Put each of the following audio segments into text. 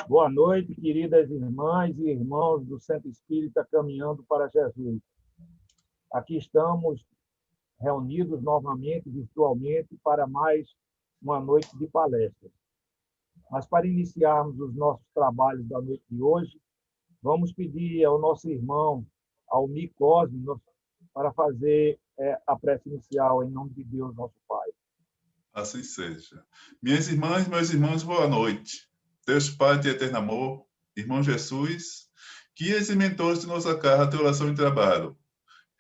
Boa noite, queridas irmãs e irmãos do Centro Espírita Caminhando para Jesus. Aqui estamos reunidos novamente, virtualmente, para mais uma noite de palestras. Mas para iniciarmos os nossos trabalhos da noite de hoje, vamos pedir ao nosso irmão, Almir Cosme, para fazer a prece inicial, em nome de Deus, nosso Pai. Assim seja. Minhas irmãs e meus irmãos, boa noite. Deus Pai de eterno amor, irmão Jesus, guias e mentores de nossa casa de oração e trabalho.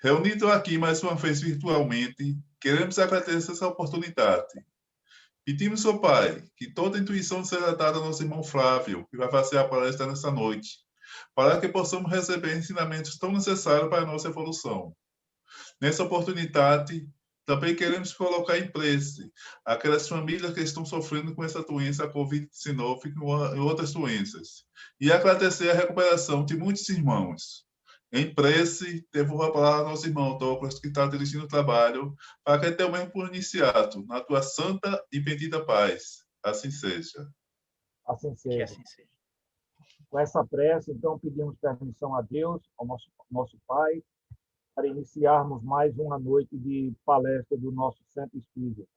Reunidos aqui mais uma vez virtualmente, queremos agradecer essa oportunidade. Pedimos ao Pai que toda a intuição seja dada ao nosso irmão Flávio, que vai fazer a palestra nesta noite, para que possamos receber ensinamentos tão necessários para a nossa evolução. Nessa oportunidade, também queremos colocar em prece aquelas famílias que estão sofrendo com essa doença, a Covid-19 e outras doenças, e agradecer a recuperação de muitos irmãos. Em prece, devolvo a palavra ao nosso irmão Douglas, que está dirigindo o trabalho, para que tenha o mesmo por iniciado, na tua santa e bendita paz. Assim seja. Assim seja. Que assim seja. Com essa prece, então, pedimos permissão a Deus, ao nosso Pai, para iniciarmos mais uma noite de palestra do nosso Centro Espírita.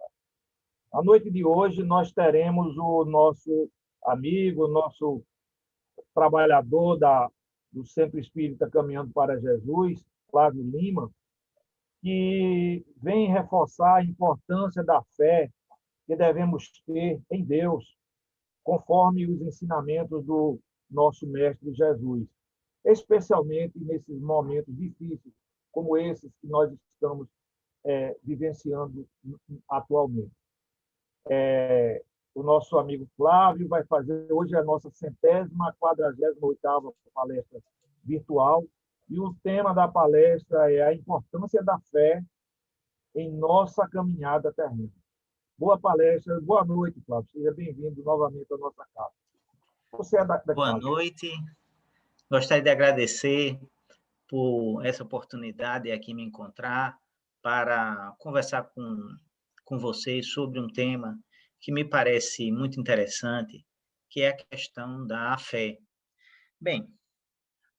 Na noite de hoje, nós teremos o nosso amigo, nosso trabalhador do Centro Espírita Caminhando para Jesus, Flávio Lima, que vem reforçar a importância da fé que devemos ter em Deus, conforme os ensinamentos do nosso Mestre Jesus, especialmente nesses momentos difíceis, como esses que nós estamos vivenciando atualmente. O nosso amigo Flávio vai fazer hoje a nossa 148ª palestra virtual, e o tema da palestra é a importância da fé em nossa caminhada terrena. Boa palestra, boa noite, Flávio. Seja bem-vindo novamente à nossa casa. Você é da Boa casa. Noite. Gostaria de agradecer por essa oportunidade de aqui me encontrar para conversar com vocês sobre um tema que me parece muito interessante, que é a questão da fé. Bem,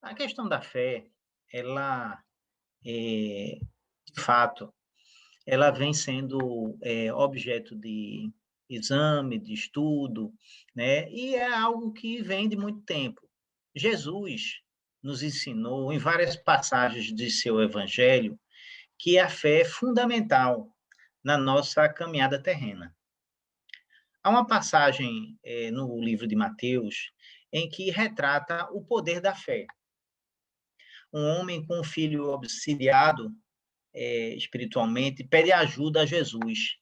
a questão da fé, ela, de fato, ela vem sendo objeto de exame, de estudo, né? E é algo que vem de muito tempo. Jesus nos ensinou em várias passagens de seu evangelho que a fé é fundamental na nossa caminhada terrena. Há uma passagem no livro de Mateus em que retrata o poder da fé. Um homem com um filho obsidiado espiritualmente pede ajuda a Jesus,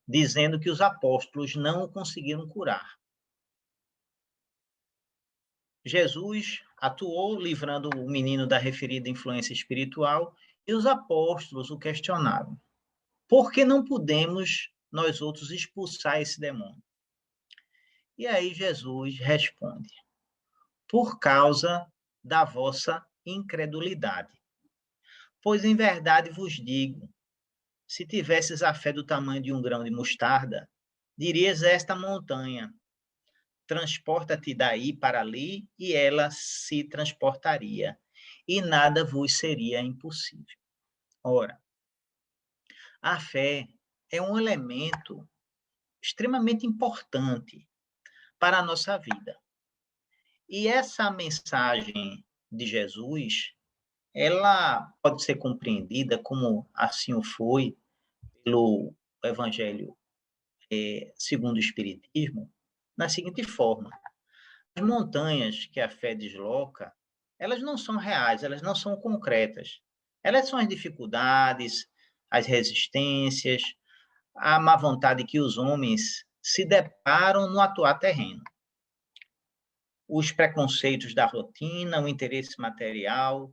dizendo que os apóstolos não o conseguiram curar. Jesus atuou livrando o menino da referida influência espiritual e os apóstolos o questionaram. Por que não podemos nós outros expulsar esse demônio? E aí Jesus responde: por causa da vossa incredulidade. Pois em verdade vos digo, se tivesses a fé do tamanho de um grão de mostarda, dirias a esta montanha: transporta-te daí para ali, e ela se transportaria, e nada vos seria impossível. Ora, a fé é um elemento extremamente importante para a nossa vida. E essa mensagem de Jesus, ela pode ser compreendida como assim o foi pelo Evangelho segundo o Espiritismo, na seguinte forma: as montanhas que a fé desloca, elas não são reais, elas não são concretas. Elas são as dificuldades, as resistências, a má vontade que os homens se deparam no atuar terreno. Os preconceitos da rotina, o interesse material,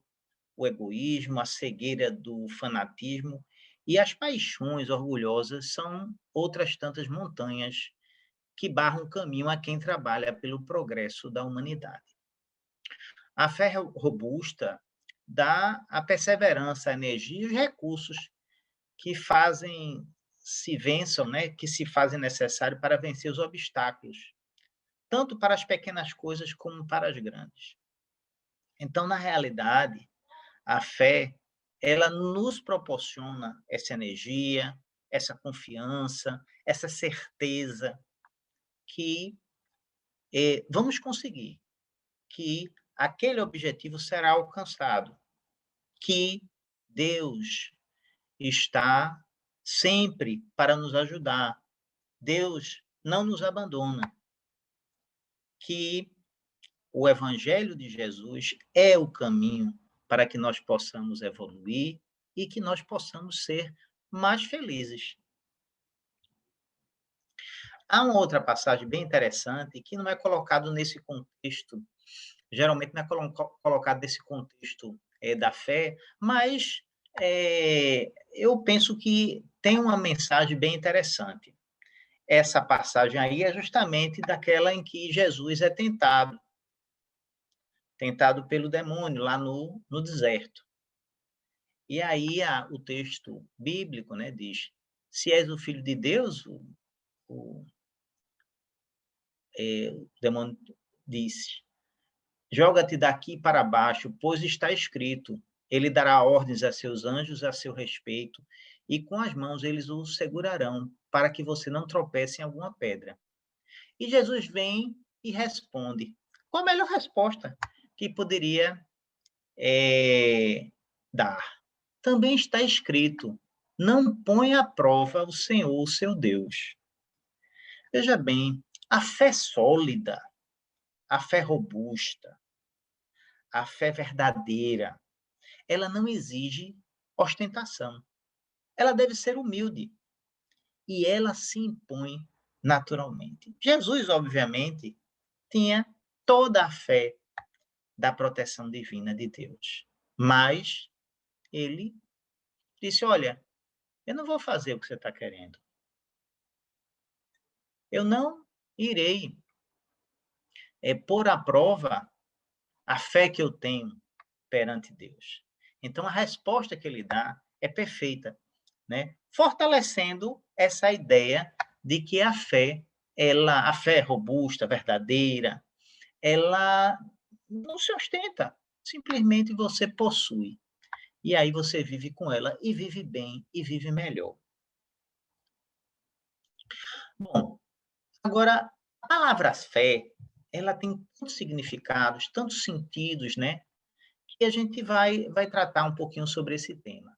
o egoísmo, a cegueira do fanatismo e as paixões orgulhosas são outras tantas montanhas que barram o caminho a quem trabalha pelo progresso da humanidade. A fé robusta dá a perseverança, a energia e os recursos que se fazem necessários para vencer os obstáculos, tanto para as pequenas coisas como para as grandes. Então, na realidade, a fé, ela nos proporciona essa energia, essa confiança, essa certeza que vamos conseguir, que aquele objetivo será alcançado, que Deus está sempre para nos ajudar. Deus não nos abandona, que o Evangelho de Jesus é o caminho para que nós possamos evoluir e que nós possamos ser mais felizes. Há uma outra passagem bem interessante que não é colocado nesse contexto, geralmente não é colocado nesse contexto da fé, mas eu penso que tem uma mensagem bem interessante. Essa passagem aí é justamente daquela em que Jesus é tentado pelo demônio lá no deserto. E aí o texto bíblico, né, diz: se és o filho de Deus, o demônio disse: joga-te daqui para baixo, pois está escrito: ele dará ordens a seus anjos a seu respeito, e com as mãos eles o segurarão, para que você não tropece em alguma pedra. E Jesus vem e responde. Qual a melhor resposta que poderia dar? Também está escrito: não põe à prova o Senhor, o seu Deus. Veja bem, a fé sólida, a fé robusta, a fé verdadeira, ela não exige ostentação. Ela deve ser humilde. E ela se impõe naturalmente. Jesus, obviamente, tinha toda a fé da proteção divina de Deus. Mas ele disse: olha, eu não vou fazer o que você está querendo. Eu não irei pôr à prova a fé que eu tenho perante Deus. Então, a resposta que ele dá é perfeita, né? Fortalecendo essa ideia de que a fé robusta, verdadeira, ela não se ostenta, simplesmente você possui. E aí você vive com ela, e vive bem, e vive melhor. Bom, agora, a palavra fé, ela tem tantos significados, tantos sentidos, né? Que a gente vai tratar um pouquinho sobre esse tema.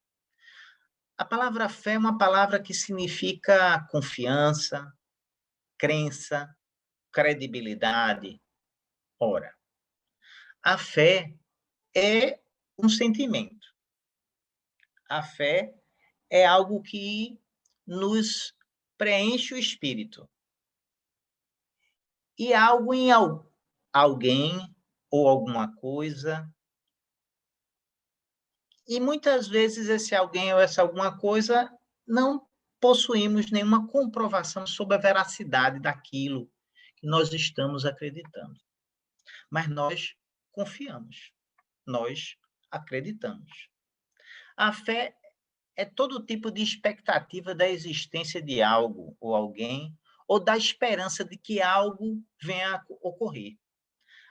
A palavra fé é uma palavra que significa confiança, crença, credibilidade. Ora, a fé é um sentimento. A fé é algo que nos preenche o espírito. E algo em alguém ou alguma coisa. E muitas vezes esse alguém ou essa alguma coisa não possuímos nenhuma comprovação sobre a veracidade daquilo que nós estamos acreditando. Mas nós confiamos, nós acreditamos. A fé é todo tipo de expectativa da existência de algo ou alguém, ou da esperança de que algo venha a ocorrer.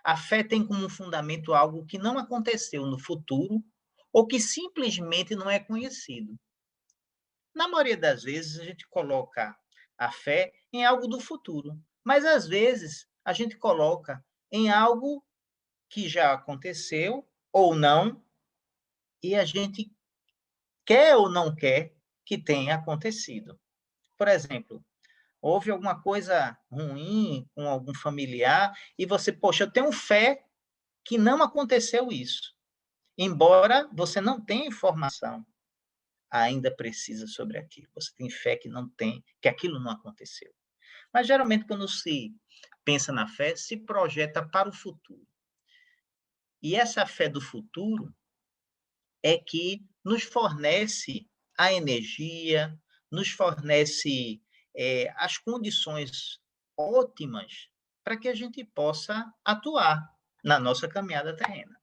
A fé tem como fundamento algo que não aconteceu no futuro ou que simplesmente não é conhecido. Na maioria das vezes, a gente coloca a fé em algo do futuro, mas às vezes a gente coloca em algo que já aconteceu ou não, e a gente quer ou não quer que tenha acontecido. Por exemplo, houve alguma coisa ruim com algum familiar e você, poxa, eu tenho fé que não aconteceu isso. Embora você não tenha informação ainda precisa sobre aquilo. Você tem fé que não tem, que aquilo não aconteceu. Mas geralmente quando se pensa na fé, se projeta para o futuro. E essa fé do futuro é que nos fornece a energia, nos fornece as condições ótimas para que a gente possa atuar na nossa caminhada terrena.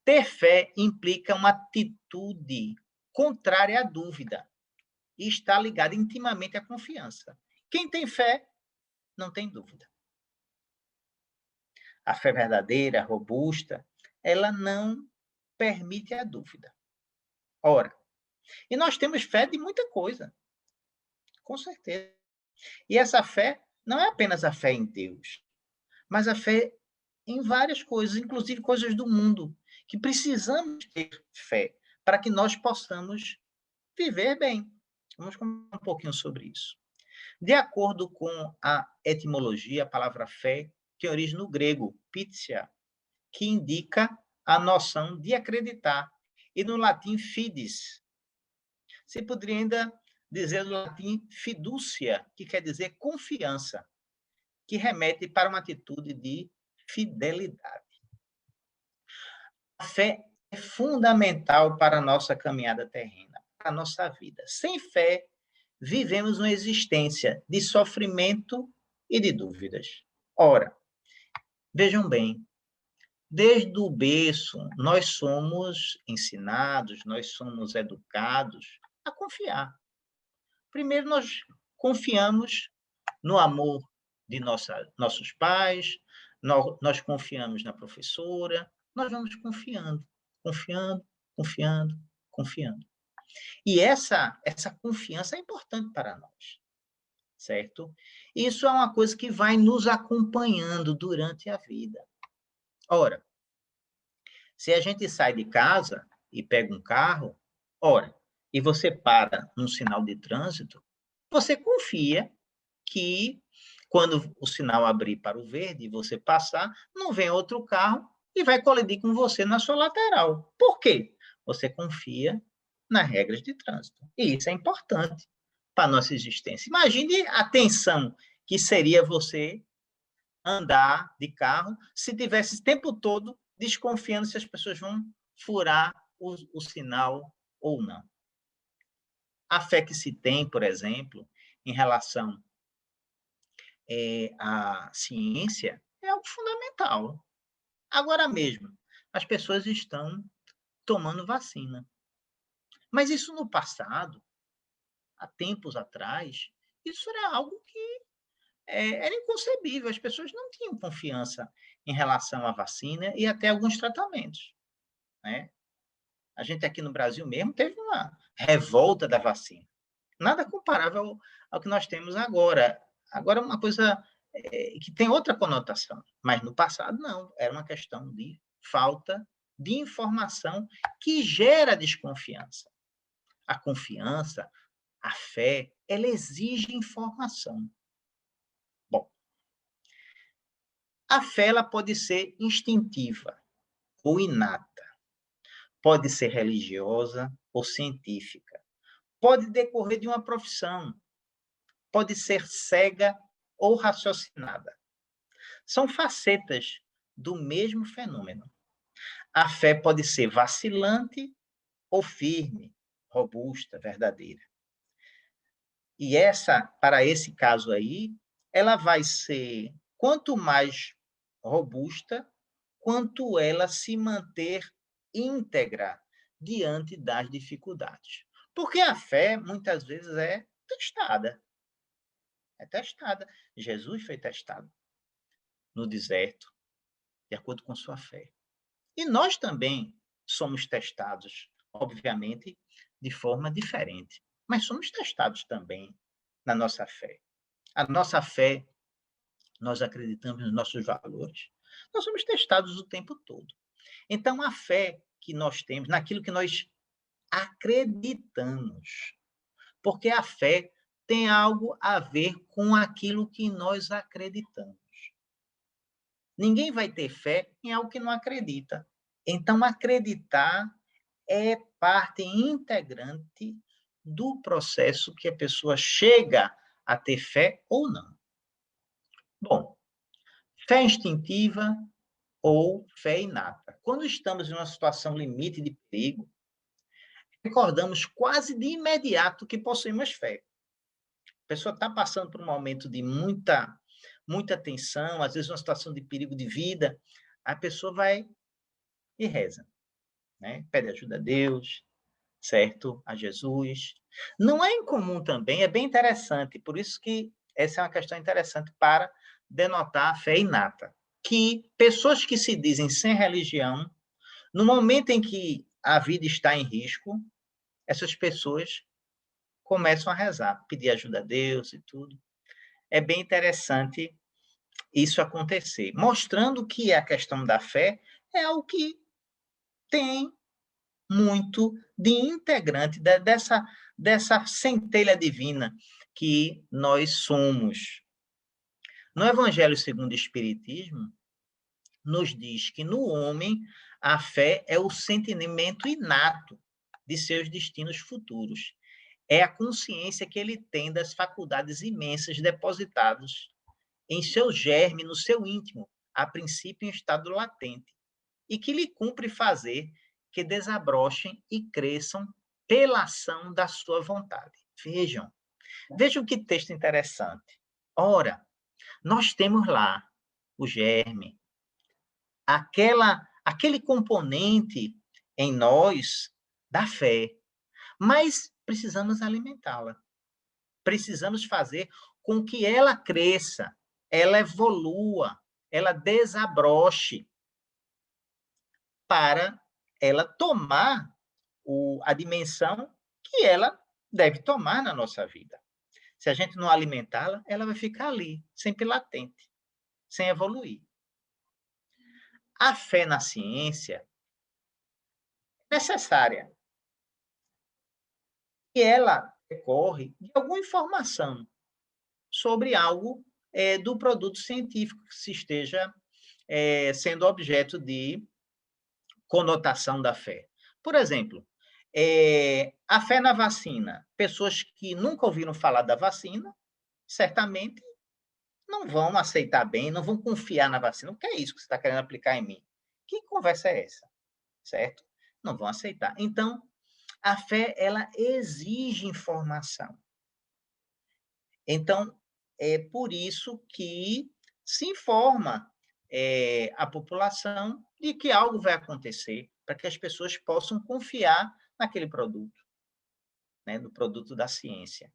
Ter fé implica uma atitude contrária à dúvida e está ligada intimamente à confiança. Quem tem fé, não tem dúvida. a fé verdadeira, robusta, ela não permite a dúvida. Ora, e nós temos fé de muita coisa, com certeza. E essa fé não é apenas a fé em Deus, mas a fé em várias coisas, inclusive coisas do mundo, que precisamos ter fé para que nós possamos viver bem. Vamos comentar um pouquinho sobre isso. De acordo com a etimologia, a palavra fé tem origem no grego, pithia, que indica a noção de acreditar, e no latim fides. Se poderia ainda dizer no latim fiducia, que quer dizer confiança, que remete para uma atitude de fidelidade. A fé é fundamental para a nossa caminhada terrena, para a nossa vida. Sem fé, vivemos uma existência de sofrimento e de dúvidas. Ora, vejam bem, desde o berço, nós somos ensinados, nós somos educados a confiar. Primeiro, nós confiamos no amor de nossos pais, nós confiamos na professora, nós vamos confiando, confiando. E essa confiança é importante para nós, certo? Isso é uma coisa que vai nos acompanhando durante a vida. Ora, se a gente sai de casa e pega um carro, e você para num sinal de trânsito, você confia que quando o sinal abrir para o verde e você passar, não vem outro carro e vai colidir com você na sua lateral. Por quê? Você confia nas regras de trânsito. E isso é importante para a nossa existência. Imagine a tensão que seria você andar de carro se tivesse o tempo todo desconfiando se as pessoas vão furar o sinal ou não. A fé que se tem, por exemplo, em relação à ciência é algo fundamental. Agora mesmo, as pessoas estão tomando vacina. Mas isso no passado, há tempos atrás, isso era algo que era inconcebível. As pessoas não tinham confiança em relação à vacina e até alguns tratamentos, né? A gente aqui no Brasil mesmo teve uma revolta da vacina. Nada comparável ao que nós temos agora. Agora é uma coisa que tem outra conotação, mas no passado não. Era uma questão de falta de informação que gera desconfiança. A confiança, a fé, ela exige informação. Bom, a fé ela pode ser instintiva ou inata, pode ser religiosa ou científica, pode decorrer de uma profissão, pode ser cega ou raciocinada. São facetas do mesmo fenômeno. A fé pode ser vacilante ou firme, robusta, verdadeira. E para esse caso aí, ela vai ser quanto mais robusta, quanto ela se manter íntegra diante das dificuldades. Porque a fé, muitas vezes, é testada. É testada. Jesus foi testado no deserto, de acordo com sua fé. E nós também somos testados, obviamente, de forma diferente. Mas somos testados também na nossa fé. A nossa fé, nós acreditamos nos nossos valores. Nós somos testados o tempo todo. Então, a fé que nós temos, naquilo que nós acreditamos, porque a fé tem algo a ver com aquilo que nós acreditamos. Ninguém vai ter fé em algo que não acredita. Então, acreditar é parte integrante do processo que a pessoa chega a ter fé ou não. Bom, fé instintiva ou fé inata. Quando estamos em uma situação limite de perigo, recordamos quase de imediato que possuímos fé. A pessoa está passando por um momento de muita tensão, às vezes uma situação de perigo de vida, a pessoa vai e reza, né? Pede ajuda a Deus, certo? A Jesus. Não é incomum também, é bem interessante, por isso que essa é uma questão interessante para denotar a fé inata. que pessoas que se dizem sem religião, no momento em que a vida está em risco, essas pessoas começam a rezar, pedir ajuda a Deus e tudo. É bem interessante isso acontecer, mostrando que a questão da fé é algo que tem muito de integrante dessa centelha divina que nós somos. No Evangelho segundo o Espiritismo, nos diz que no homem a fé é o sentimento inato de seus destinos futuros. É a consciência que ele tem das faculdades imensas depositadas em seu germe, no seu íntimo, a princípio em estado latente, e que lhe cumpre fazer que desabrochem e cresçam pela ação da sua vontade. Vejam que texto interessante. Ora, nós temos lá o germe, aquele componente em nós da fé, mas precisamos alimentá-la. Precisamos fazer com que ela cresça, ela evolua, ela desabroche para ela tomar a dimensão que ela deve tomar na nossa vida. Se a gente não alimentá-la, ela vai ficar ali, sempre latente, sem evoluir. A fé na ciência é necessária. E ela decorre de alguma informação sobre algo do produto científico que se esteja sendo objeto de conotação da fé. Por exemplo, a fé na vacina. Pessoas que nunca ouviram falar da vacina, certamente não vão aceitar bem, não vão confiar na vacina. O que é isso que você está querendo aplicar em mim? Que conversa é essa? Certo? Não vão aceitar. Então, a fé, ela exige informação. Então, é por isso que se informa a população de que algo vai acontecer, para que as pessoas possam confiar naquele produto, né, no produto da ciência.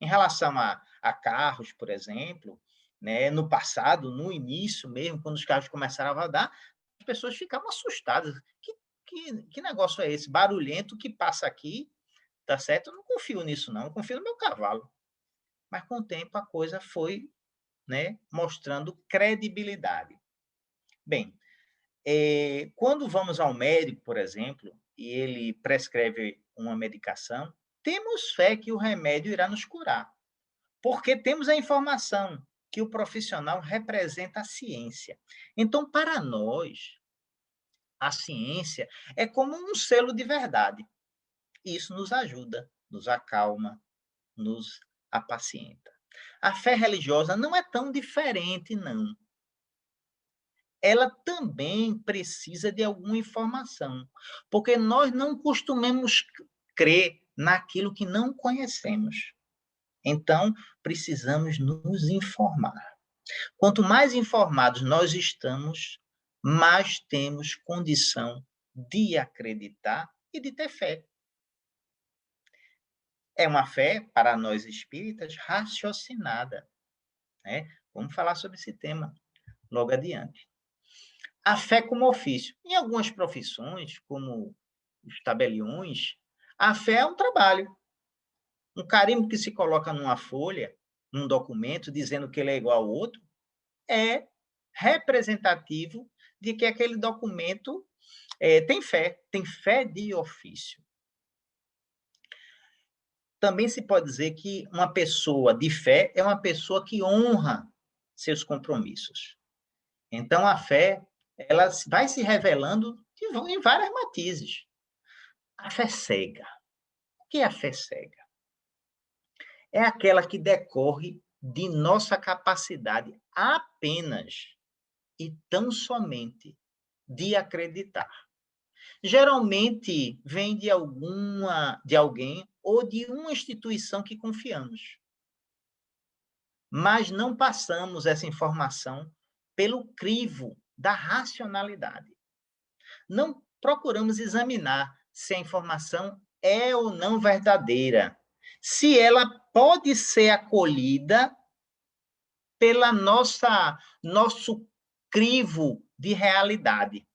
Em relação a carros, por exemplo, né, no passado, no início mesmo, quando os carros começaram a rodar, as pessoas ficavam assustadas. Que negócio é esse? Barulhento que passa aqui, tá certo? Eu não confio nisso, não. Eu confio no meu cavalo. Mas, com o tempo, a coisa foi, né, mostrando credibilidade. Bem, quando vamos ao médico, por exemplo, e ele prescreve uma medicação, temos fé que o remédio irá nos curar, porque temos a informação que o profissional representa a ciência. Então, para nós, a ciência é como um selo de verdade. Isso nos ajuda, nos acalma, nos apacienta. A fé religiosa não é tão diferente, não. Ela também precisa de alguma informação, porque nós não costumamos crer naquilo que não conhecemos. Então, precisamos nos informar. Quanto mais informados nós estamos, mais temos condição de acreditar e de ter fé. É uma fé, para nós espíritas, raciocinada, né? Vamos falar sobre esse tema logo adiante. A fé como ofício. Em algumas profissões, como os tabeliões, a fé é um trabalho. Um carimbo que se coloca numa folha, num documento, dizendo que ele é igual ao outro, é representativo de que aquele documento tem fé de ofício. Também se pode dizer que uma pessoa de fé é uma pessoa que honra seus compromissos. Então, a fé, ela vai se revelando em várias matizes. A fé cega. O que é a fé cega? É aquela que decorre de nossa capacidade apenas e tão somente de acreditar. Geralmente vem de alguém ou de uma instituição que confiamos. Mas não passamos essa informação pelo crivo da racionalidade. Não procuramos examinar se a informação é ou não verdadeira, se ela pode ser acolhida pela nosso crivo de realidade.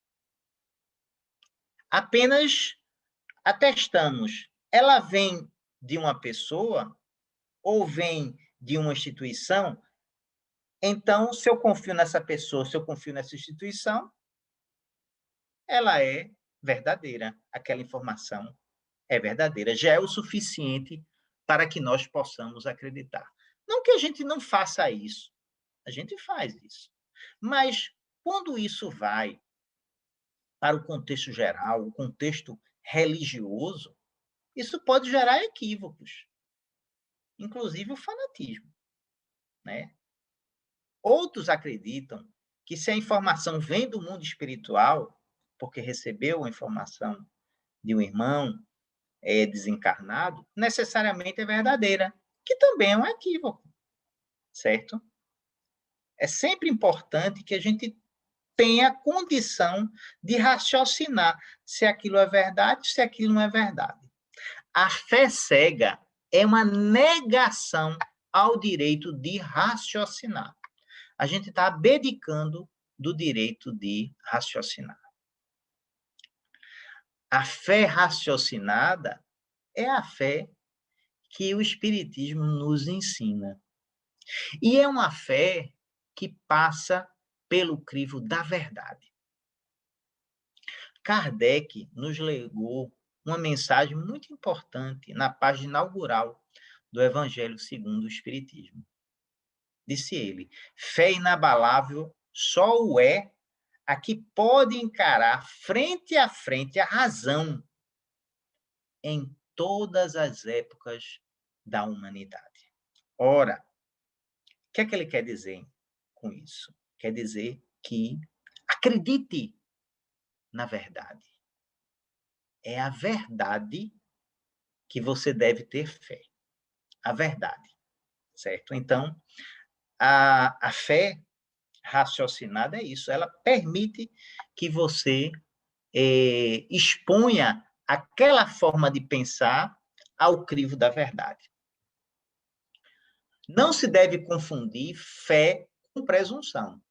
Apenas atestamos, ela vem de uma pessoa ou vem de uma instituição, então, se eu confio nessa pessoa, se eu confio nessa instituição, ela é verdadeira. Aquela informação é verdadeira. Já é o suficiente para que nós possamos acreditar. Não que a gente não faça isso. A gente faz isso. Mas, quando isso vai para o contexto geral, o contexto religioso, isso pode gerar equívocos, inclusive o fanatismo, né? Outros acreditam que se a informação vem do mundo espiritual, porque recebeu a informação de um irmão desencarnado, necessariamente é verdadeira, que também é um equívoco, certo? É sempre importante que a gente tenha condição de raciocinar se aquilo é verdade, se aquilo não é verdade. A fé cega é uma negação ao direito de raciocinar. A gente está abdicando do direito de raciocinar. A fé raciocinada é a fé que o Espiritismo nos ensina. E é uma fé que passa pelo crivo da verdade. Kardec nos legou uma mensagem muito importante na página inaugural do Evangelho segundo o Espiritismo. Disse ele: fé inabalável só o é a que pode encarar frente a frente a razão em todas as épocas da humanidade. Ora, o que é que ele quer dizer com isso? Quer dizer que acredite na verdade. É a verdade que você deve ter fé. A verdade, certo? Então, a fé raciocinada é isso. Ela permite que você exponha aquela forma de pensar ao crivo da verdade. Não se deve confundir fé com presunção.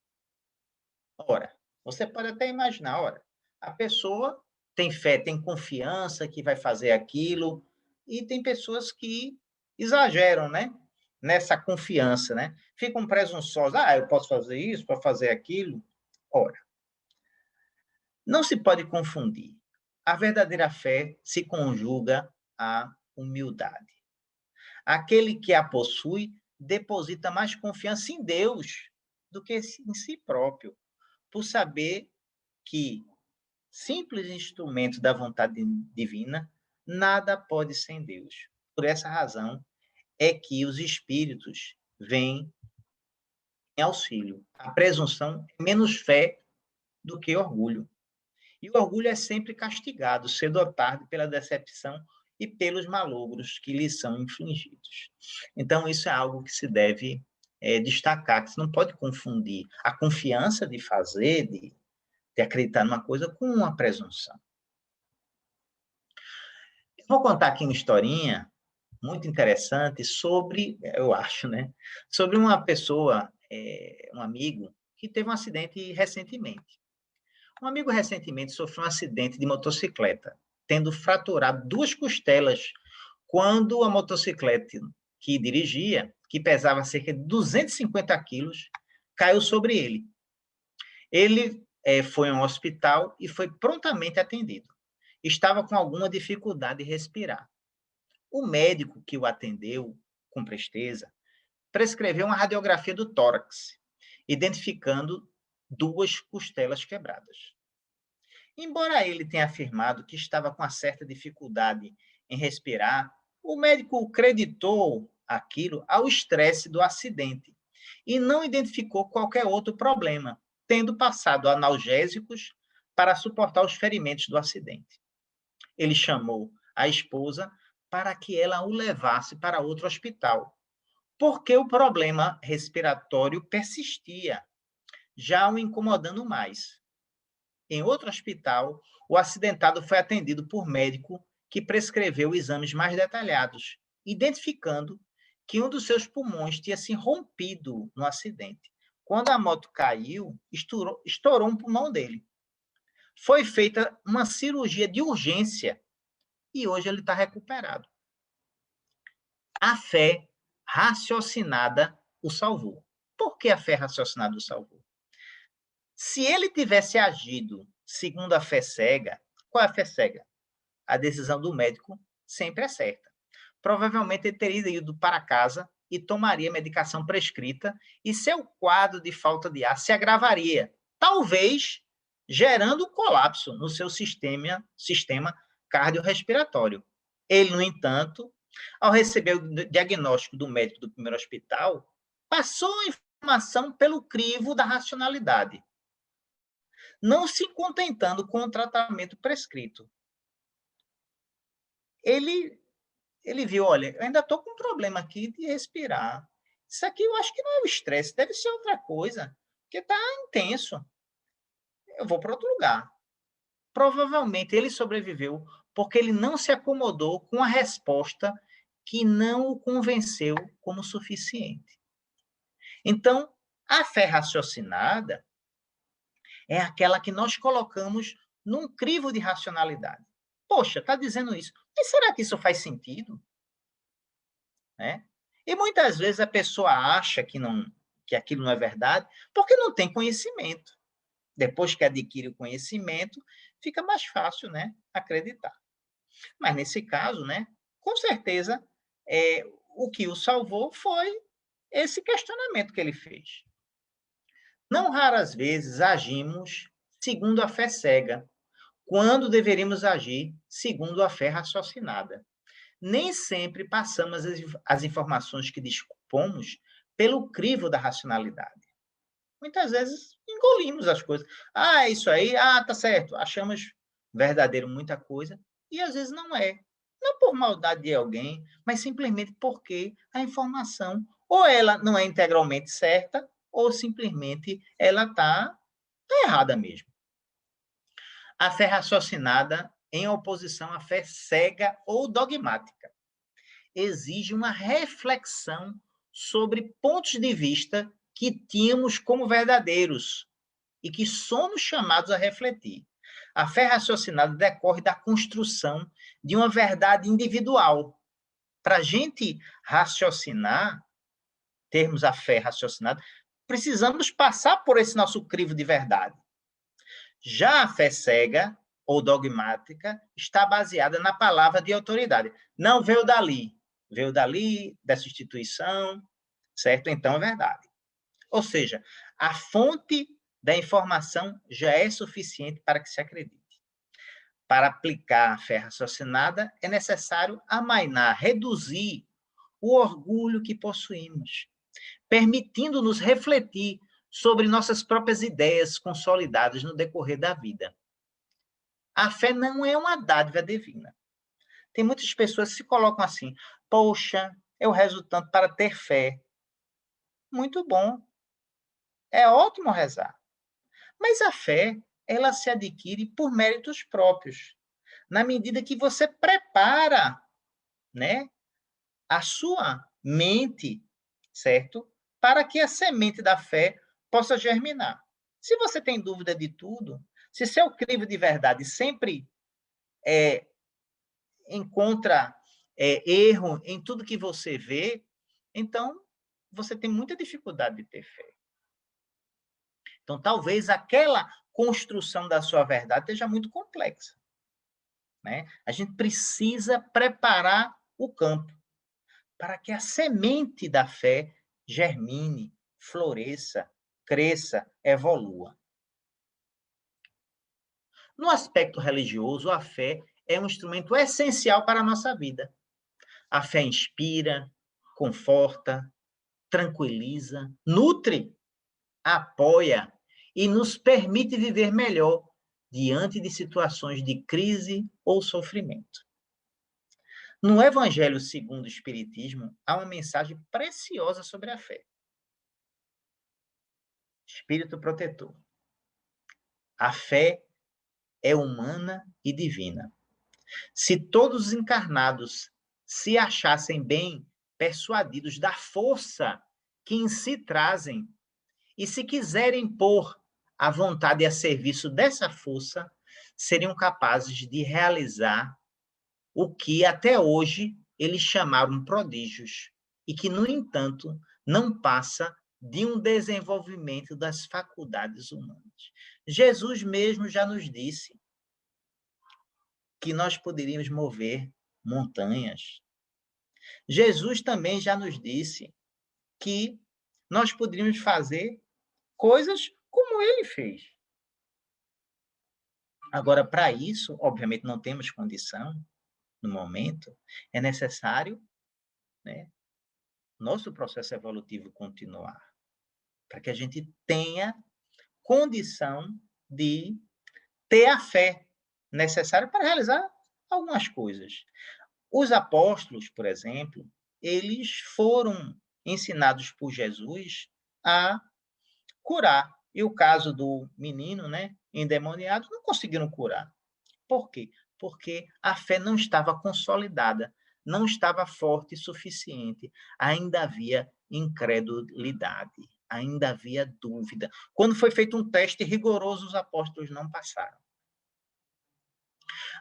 Ora, você pode até imaginar, ora, a pessoa tem fé, tem confiança que vai fazer aquilo, e tem pessoas que exageram, né? Nessa confiança, né? Ficam presunçosas. Ah, eu posso fazer isso, posso fazer aquilo. Ora, não se pode confundir. A verdadeira fé se conjuga à humildade. Aquele que a possui deposita mais confiança em Deus do que em si próprio, por saber que, simples instrumento da vontade divina, nada pode sem Deus. Por essa razão é que os espíritos vêm em auxílio. A presunção é menos fé do que orgulho. E o orgulho é sempre castigado, cedo ou tarde, pela decepção e pelos malogros que lhe são infligidos. Então, isso é algo que se deve destacar, que você não pode confundir a confiança de fazer, de acreditar numa coisa, com uma presunção. Eu vou contar aqui uma historinha muito interessante sobre, eu acho, né? Sobre uma pessoa, um amigo, que teve um acidente recentemente. Um amigo recentemente sofreu um acidente de motocicleta, tendo fraturado 2 costelas quando a motocicleta que dirigia, que pesava cerca de 250 quilos, caiu sobre ele. Ele foi a um hospital e foi prontamente atendido. Estava com alguma dificuldade de respirar. O médico que o atendeu com presteza prescreveu uma radiografia do tórax, identificando 2 costelas quebradas. Embora ele tenha afirmado que estava com uma certa dificuldade em respirar, o médico creditou aquilo ao estresse do acidente e não identificou qualquer outro problema, tendo passado analgésicos para suportar os ferimentos do acidente. Ele chamou a esposa para que ela o levasse para outro hospital, porque o problema respiratório persistia, já o incomodando mais. Em outro hospital, o acidentado foi atendido por médico que prescreveu exames mais detalhados, identificando que um dos seus pulmões tinha se rompido no acidente, Quando a moto caiu, estourou um pulmão dele. Foi feita uma cirurgia de urgência e hoje ele está recuperado. A fé raciocinada o salvou. Por que a fé raciocinada o salvou? Se ele tivesse agido segundo a fé cega, qual é a fé cega? A decisão do médico sempre é certa. Provavelmente ele teria ido para casa e tomaria medicação prescrita e seu quadro de falta de ar se agravaria, talvez gerando colapso no seu sistema cardiorrespiratório. Ele, no entanto, ao receber o diagnóstico do médico do primeiro hospital, passou a informação pelo crivo da racionalidade, não se contentando com o tratamento prescrito. Ele viu, olha, eu ainda estou com um problema aqui de respirar. Isso aqui eu acho que não é o estresse, deve ser outra coisa, porque está intenso. Eu vou para outro lugar. Provavelmente ele sobreviveu porque ele não se acomodou com a resposta que não o convenceu como suficiente. Então, a fé raciocinada é aquela que nós colocamos num crivo de racionalidade. Poxa, está dizendo isso. Mas será que isso faz sentido? Né? E muitas vezes a pessoa acha que aquilo não é verdade porque não tem conhecimento. Depois que adquire o conhecimento, fica mais fácil, né, acreditar. Mas nesse caso, né, com certeza, o que o salvou foi esse questionamento que ele fez. Não raras vezes agimos segundo a fé cega, quando deveríamos agir segundo a fé raciocinada. Nem sempre passamos as informações que dispomos pelo crivo da racionalidade. Muitas vezes engolimos as coisas. Ah, é isso aí, tá certo. Achamos verdadeiro muita coisa e às vezes não é. Não por maldade de alguém, mas simplesmente porque a informação ou ela não é integralmente certa ou simplesmente ela está errada mesmo. A fé raciocinada em oposição à fé cega ou dogmática exige uma reflexão sobre pontos de vista que tínhamos como verdadeiros e que somos chamados a refletir. A fé raciocinada decorre da construção de uma verdade individual. Para a gente raciocinar, termos a fé raciocinada, precisamos passar por esse nosso crivo de verdade. Já a fé cega ou dogmática está baseada na palavra de autoridade. Não veio dali, dessa instituição, certo? Então é verdade. Ou seja, a fonte da informação já é suficiente para que se acredite. Para aplicar a fé raciocinada, é necessário amainar, reduzir o orgulho que possuímos, permitindo-nos refletir sobre nossas próprias ideias consolidadas no decorrer da vida. A fé não é uma dádiva divina. Tem muitas pessoas que se colocam assim, poxa, eu rezo tanto para ter fé. Muito bom. É ótimo rezar. Mas a fé, ela se adquire por méritos próprios, na medida que você prepara, né, a sua mente, certo? Para que a semente da fé possa germinar. Se você tem dúvida de tudo, se seu crivo de verdade sempre encontra erro em tudo que você vê, então você tem muita dificuldade de ter fé. Então, talvez aquela construção da sua verdade esteja muito complexa. Né? A gente precisa preparar o campo para que a semente da fé germine, floresça, cresça, evolua. No aspecto religioso, a fé é um instrumento essencial para a nossa vida. A fé inspira, conforta, tranquiliza, nutre, apoia e nos permite viver melhor diante de situações de crise ou sofrimento. No Evangelho segundo o Espiritismo, há uma mensagem preciosa sobre a fé. Espírito protetor. A fé é humana e divina. Se todos os encarnados se achassem bem persuadidos da força que em si trazem E se quiserem pôr a vontade a serviço dessa força, seriam capazes de realizar o que até hoje eles chamaram prodígios, e que, no entanto, não passa de um desenvolvimento das faculdades humanas. Jesus mesmo já nos disse que nós poderíamos mover montanhas. Jesus também já nos disse que nós poderíamos fazer coisas como ele fez. Agora, para isso, obviamente, não temos condição no momento, é necessário, né, nosso processo evolutivo continuar, para que a gente tenha condição de ter a fé necessária para realizar algumas coisas. Os apóstolos, por exemplo, eles foram ensinados por Jesus a curar. E o caso do menino, né, endemoniado, não conseguiram curar. Por quê? Porque a fé não estava consolidada, não estava forte o suficiente. Ainda havia incredulidade, ainda havia dúvida. Quando foi feito um teste rigoroso, os apóstolos não passaram.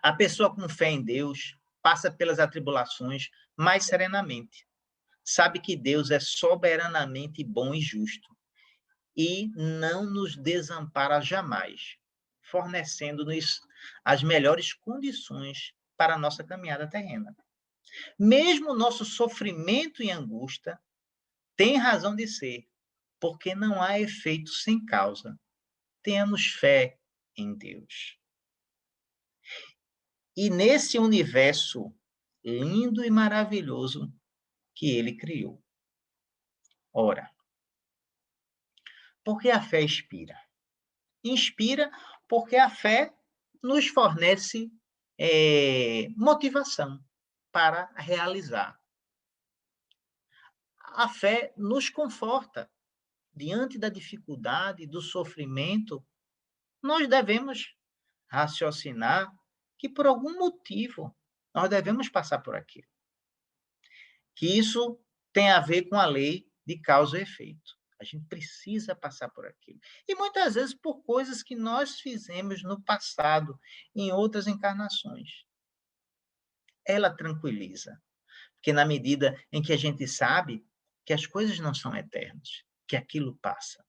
A pessoa com fé em Deus passa pelas atribulações mais serenamente. Sabe que Deus é soberanamente bom e justo e não nos desampara jamais, fornecendo-nos as melhores condições para a nossa caminhada terrena. Mesmo o nosso sofrimento e angústia tem razão de ser, porque não há efeito sem causa. Tenhamos fé em Deus. E nesse universo lindo e maravilhoso que ele criou. Ora, por que a fé inspira? Inspira porque a fé nos fornece motivação para realizar. A fé nos conforta. Diante da dificuldade, do sofrimento, nós devemos raciocinar que, por algum motivo, nós devemos passar por aquilo. Que isso tem a ver com a lei de causa e efeito. A gente precisa passar por aquilo. E muitas vezes por coisas que nós fizemos no passado, em outras encarnações. Ela tranquiliza. Porque na medida em que a gente sabe que as coisas não são eternas, que aquilo passa.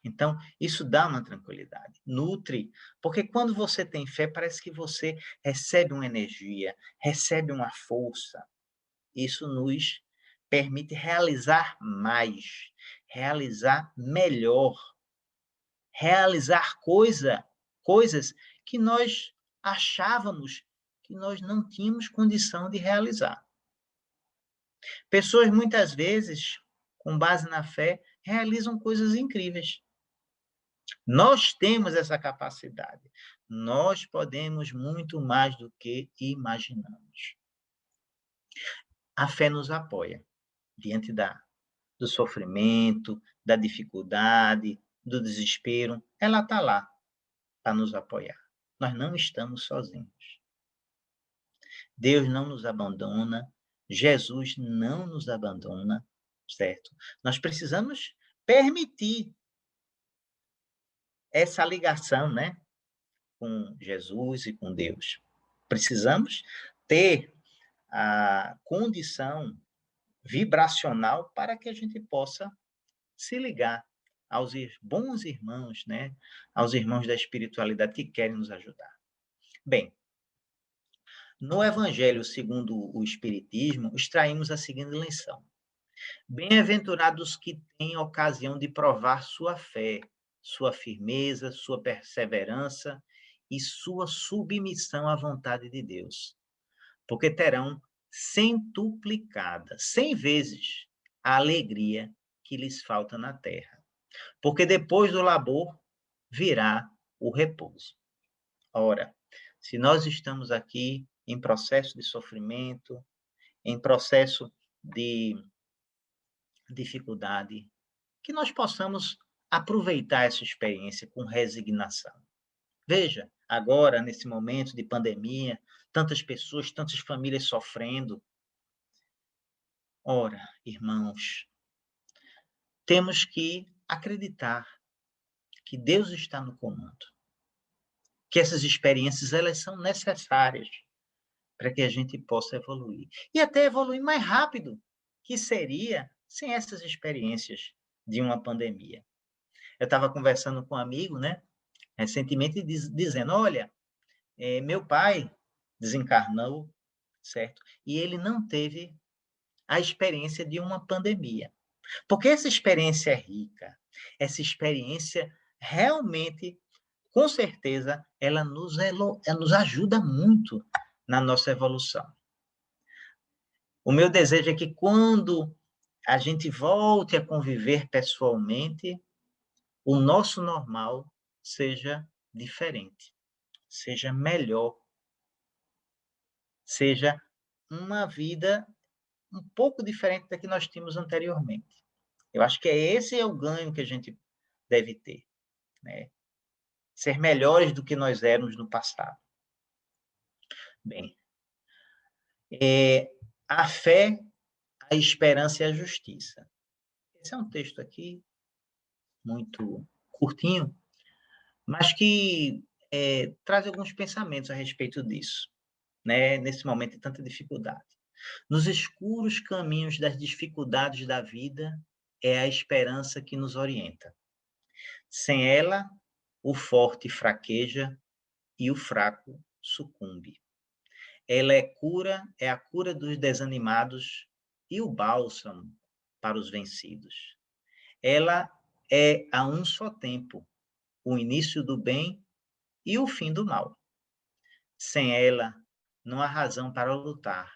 Então, isso dá uma tranquilidade, nutre, porque quando você tem fé, parece que você recebe uma energia, recebe uma força. Isso nos permite realizar mais, realizar melhor, realizar coisas que nós achávamos que nós não tínhamos condição de realizar. Pessoas, muitas vezes, com base na fé, realizam coisas incríveis. Nós temos essa capacidade. Nós podemos muito mais do que imaginamos. A fé nos apoia diante do sofrimento, da dificuldade, do desespero. Ela está lá para nos apoiar. Nós não estamos sozinhos. Deus não nos abandona, Jesus não nos abandona, certo? Nós precisamos permitir essa ligação, né, com Jesus e com Deus. Precisamos ter a condição vibracional para que a gente possa se ligar aos bons irmãos, né, aos irmãos da espiritualidade que querem nos ajudar. Bem, no Evangelho segundo o Espiritismo, extraímos a seguinte lição: bem-aventurados que têm ocasião de provar sua fé, sua firmeza, sua perseverança e sua submissão à vontade de Deus, porque terão centuplicada, 100 vezes, a alegria que lhes falta na terra. Porque depois do labor virá o repouso. Ora, se nós estamos aqui em processo de sofrimento, em processo de dificuldade, que nós possamos aproveitar essa experiência com resignação. Veja, agora, nesse momento de pandemia, tantas pessoas, tantas famílias sofrendo. Ora, irmãos, temos que acreditar que Deus está no comando, que essas experiências elas são necessárias para que a gente possa evoluir. E até evoluir mais rápido, que seria sem essas experiências de uma pandemia. Eu estava conversando com um amigo, né, recentemente, dizendo, olha, meu pai desencarnou, certo? E ele não teve a experiência de uma pandemia. Porque essa experiência é rica, essa experiência realmente, com certeza, ela nos ajuda muito na nossa evolução. O meu desejo é que quando a gente volte a conviver pessoalmente, o nosso normal seja diferente, seja melhor, seja uma vida um pouco diferente da que nós tínhamos anteriormente. Eu acho que esse é o ganho que a gente deve ter, né? Ser melhores do que nós éramos no passado. Bem, a fé, a esperança e a justiça. Esse é um texto aqui muito curtinho, mas que traz alguns pensamentos a respeito disso, né? Nesse momento de tanta dificuldade. Nos escuros caminhos das dificuldades da vida, é a esperança que nos orienta. Sem ela, o forte fraqueja e o fraco sucumbe. Ela é a cura dos desanimados e o bálsamo para os vencidos. Ela é a um só tempo o início do bem e o fim do mal. Sem ela, não há razão para lutar.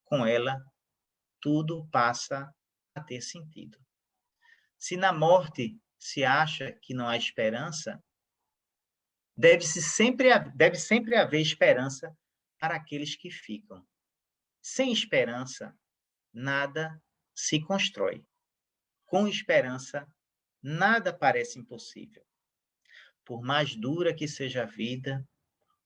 Com ela, tudo passa a ter sentido. Se na morte se acha que não há esperança, deve sempre haver esperança para aqueles que ficam. Sem esperança, nada se constrói. Com esperança, nada parece impossível. Por mais dura que seja a vida,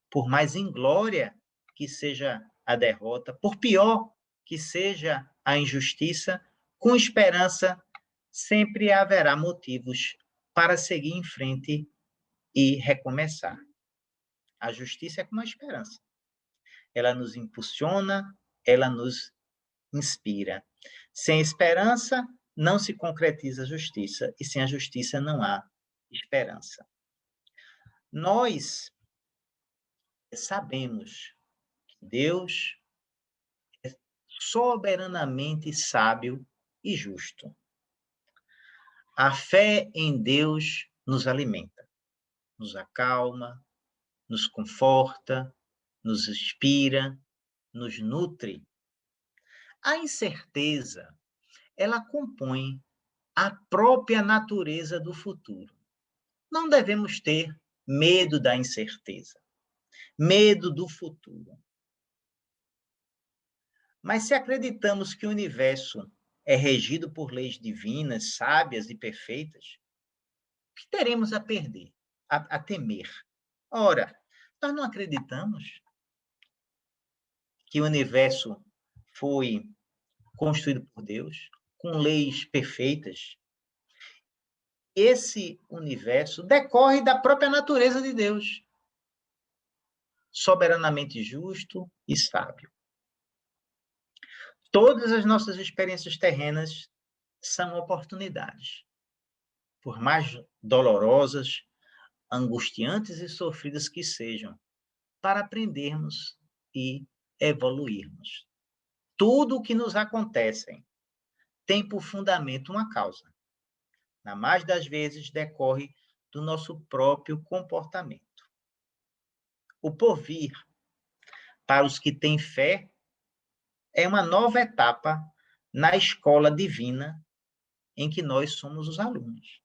por mais inglória que seja a derrota, por pior que seja a injustiça, com esperança sempre haverá motivos para seguir em frente e recomeçar. A justiça é como a esperança. Ela nos impulsiona, ela nos inspira. Sem esperança, não se concretiza a justiça, e sem a justiça não há esperança. Nós sabemos que Deus é soberanamente sábio e justo. A fé em Deus nos alimenta, nos acalma, nos conforta, nos inspira, nos nutre. A incerteza, ela compõe a própria natureza do futuro. Não devemos ter medo da incerteza, medo do futuro. Mas se acreditamos que o universo é regido por leis divinas, sábias e perfeitas, o que teremos a perder, a temer? Ora, nós não acreditamos que o universo foi construído por Deus, com leis perfeitas. Esse universo decorre da própria natureza de Deus, soberanamente justo e sábio. Todas as nossas experiências terrenas são oportunidades, por mais dolorosas, angustiantes e sofridas que sejam, para aprendermos e evoluirmos. Tudo o que nos acontece tem por fundamento uma causa. Na mais das vezes, decorre do nosso próprio comportamento. O porvir, para os que têm fé, é uma nova etapa na escola divina em que nós somos os alunos.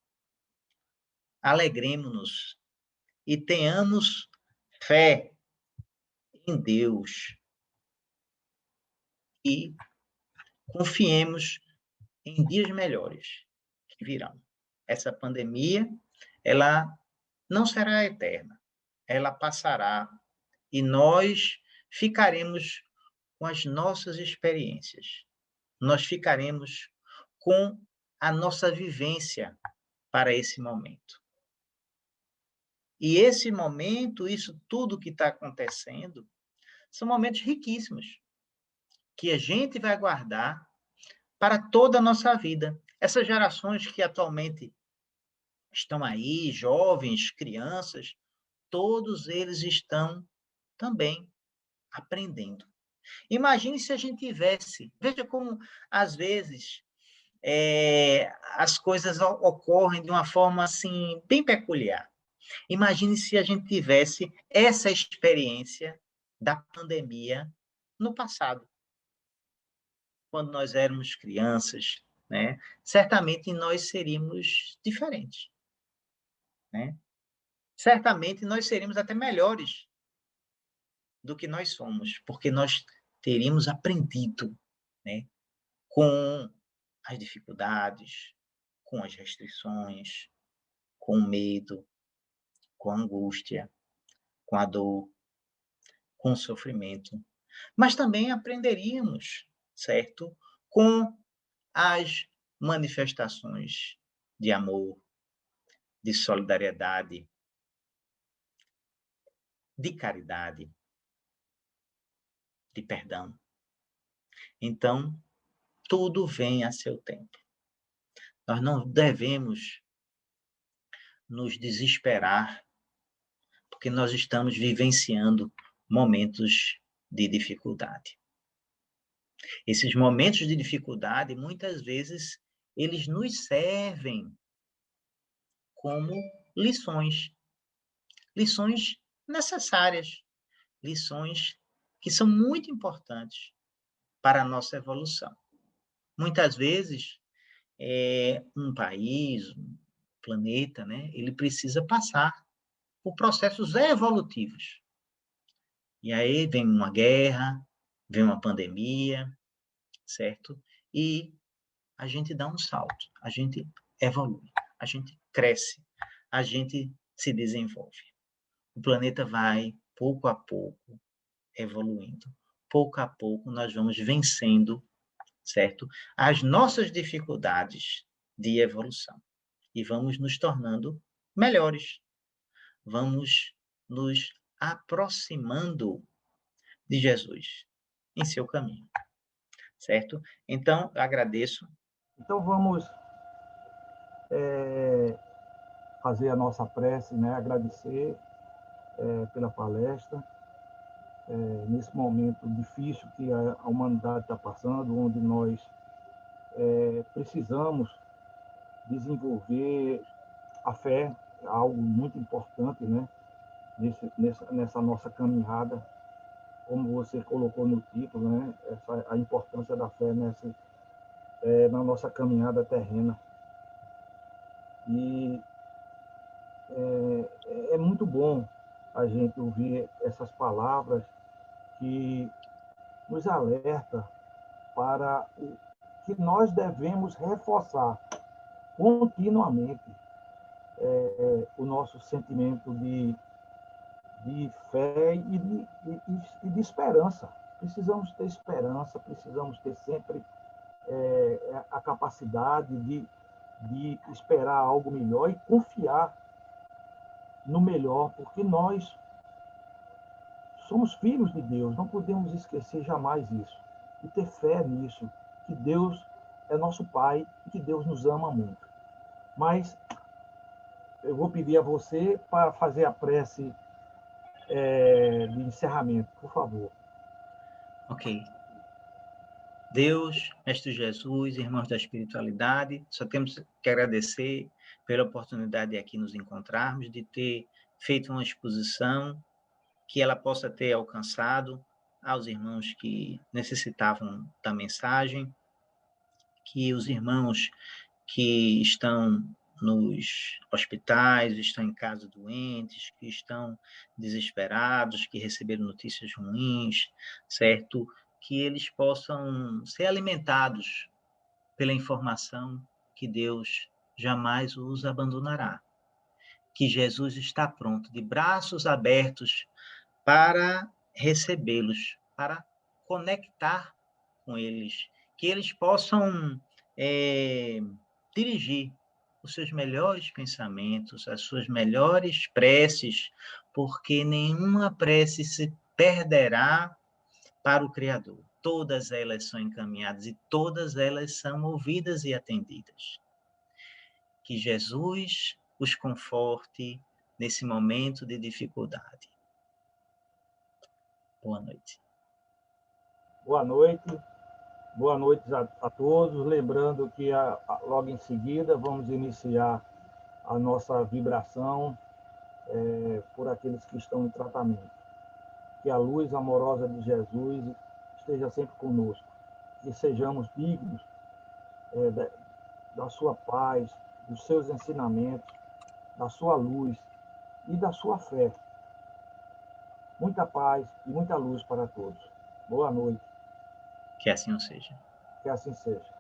Alegremos-nos e tenhamos fé em Deus e confiemos em dias melhores que virão. Essa pandemia, ela não será eterna, ela passará e nós ficaremos com as nossas experiências, nós ficaremos com a nossa vivência para esse momento. E esse momento, isso tudo que está acontecendo, são momentos riquíssimos, que a gente vai guardar para toda a nossa vida. Essas gerações que atualmente estão aí, jovens, crianças, todos eles estão também aprendendo. Imagine se a gente tivesse, veja como, às vezes, as coisas ocorrem de uma forma, assim, bem peculiar. Imagine se a gente tivesse essa experiência da pandemia no passado, quando nós éramos crianças, né? Certamente nós seríamos diferentes, né? Certamente nós seríamos até melhores do que nós somos, porque nós teríamos aprendido, né, com as dificuldades, com as restrições, com o medo, com a angústia, com a dor, com o sofrimento. Mas também aprenderíamos, certo? Com as manifestações de amor, de solidariedade, de caridade, de perdão. Então, tudo vem a seu tempo. Nós não devemos nos desesperar, porque nós estamos vivenciando momentos de dificuldade. Esses momentos de dificuldade, muitas vezes, eles nos servem como lições. Lições necessárias, lições que são muito importantes para a nossa evolução. Muitas vezes, um país, um planeta, né, ele precisa passar por processos evolutivos. E aí vem uma guerra, vem uma pandemia, certo? E a gente dá um salto, a gente evolui, a gente cresce, a gente se desenvolve. O planeta vai, pouco a pouco, evoluindo. Pouco a pouco, nós vamos vencendo, certo? As nossas dificuldades de evolução. E vamos nos tornando melhores. Vamos nos aproximando de Jesus em seu caminho, certo? Então, eu agradeço. Então, vamos fazer a nossa prece, né? Agradecer pela palestra, nesse momento difícil que a humanidade está passando, onde nós precisamos desenvolver a fé, algo muito importante, né? Nessa nossa caminhada, como você colocou no título, né? A importância da fé na nossa caminhada terrena. E é muito bom a gente ouvir essas palavras que nos alerta para o que nós devemos reforçar continuamente o nosso sentimento de fé e de esperança. Precisamos ter esperança, precisamos ter sempre a capacidade de esperar algo melhor e confiar no melhor, porque nós somos filhos de Deus, não podemos esquecer jamais isso. E ter fé nisso, que Deus é nosso Pai e que Deus nos ama muito. Mas eu vou pedir a você para fazer a prece de encerramento, por favor. Ok. Deus, Mestre Jesus, irmãos da espiritualidade, só temos que agradecer pela oportunidade de aqui nos encontrarmos, de ter feito uma exposição, que ela possa ter alcançado aos irmãos que necessitavam da mensagem, que os irmãos que estão nos hospitais, estão em casa doentes, que estão desesperados, que receberam notícias ruins, certo? Que eles possam ser alimentados pela informação que Deus jamais os abandonará. Que Jesus está pronto, de braços abertos, para recebê-los, para conectar com eles, que eles possam dirigir os seus melhores pensamentos, as suas melhores preces, porque nenhuma prece se perderá para o Criador. Todas elas são encaminhadas e todas elas são ouvidas e atendidas. Que Jesus os conforte nesse momento de dificuldade. Boa noite. Boa noite. Boa noite a todos. Lembrando que logo em seguida vamos iniciar a nossa vibração por aqueles que estão em tratamento. Que a luz amorosa de Jesus esteja sempre conosco. Que sejamos dignos da sua paz, dos seus ensinamentos, da sua luz e da sua fé. Muita paz e muita luz para todos. Boa noite. Que assim seja. Que assim seja.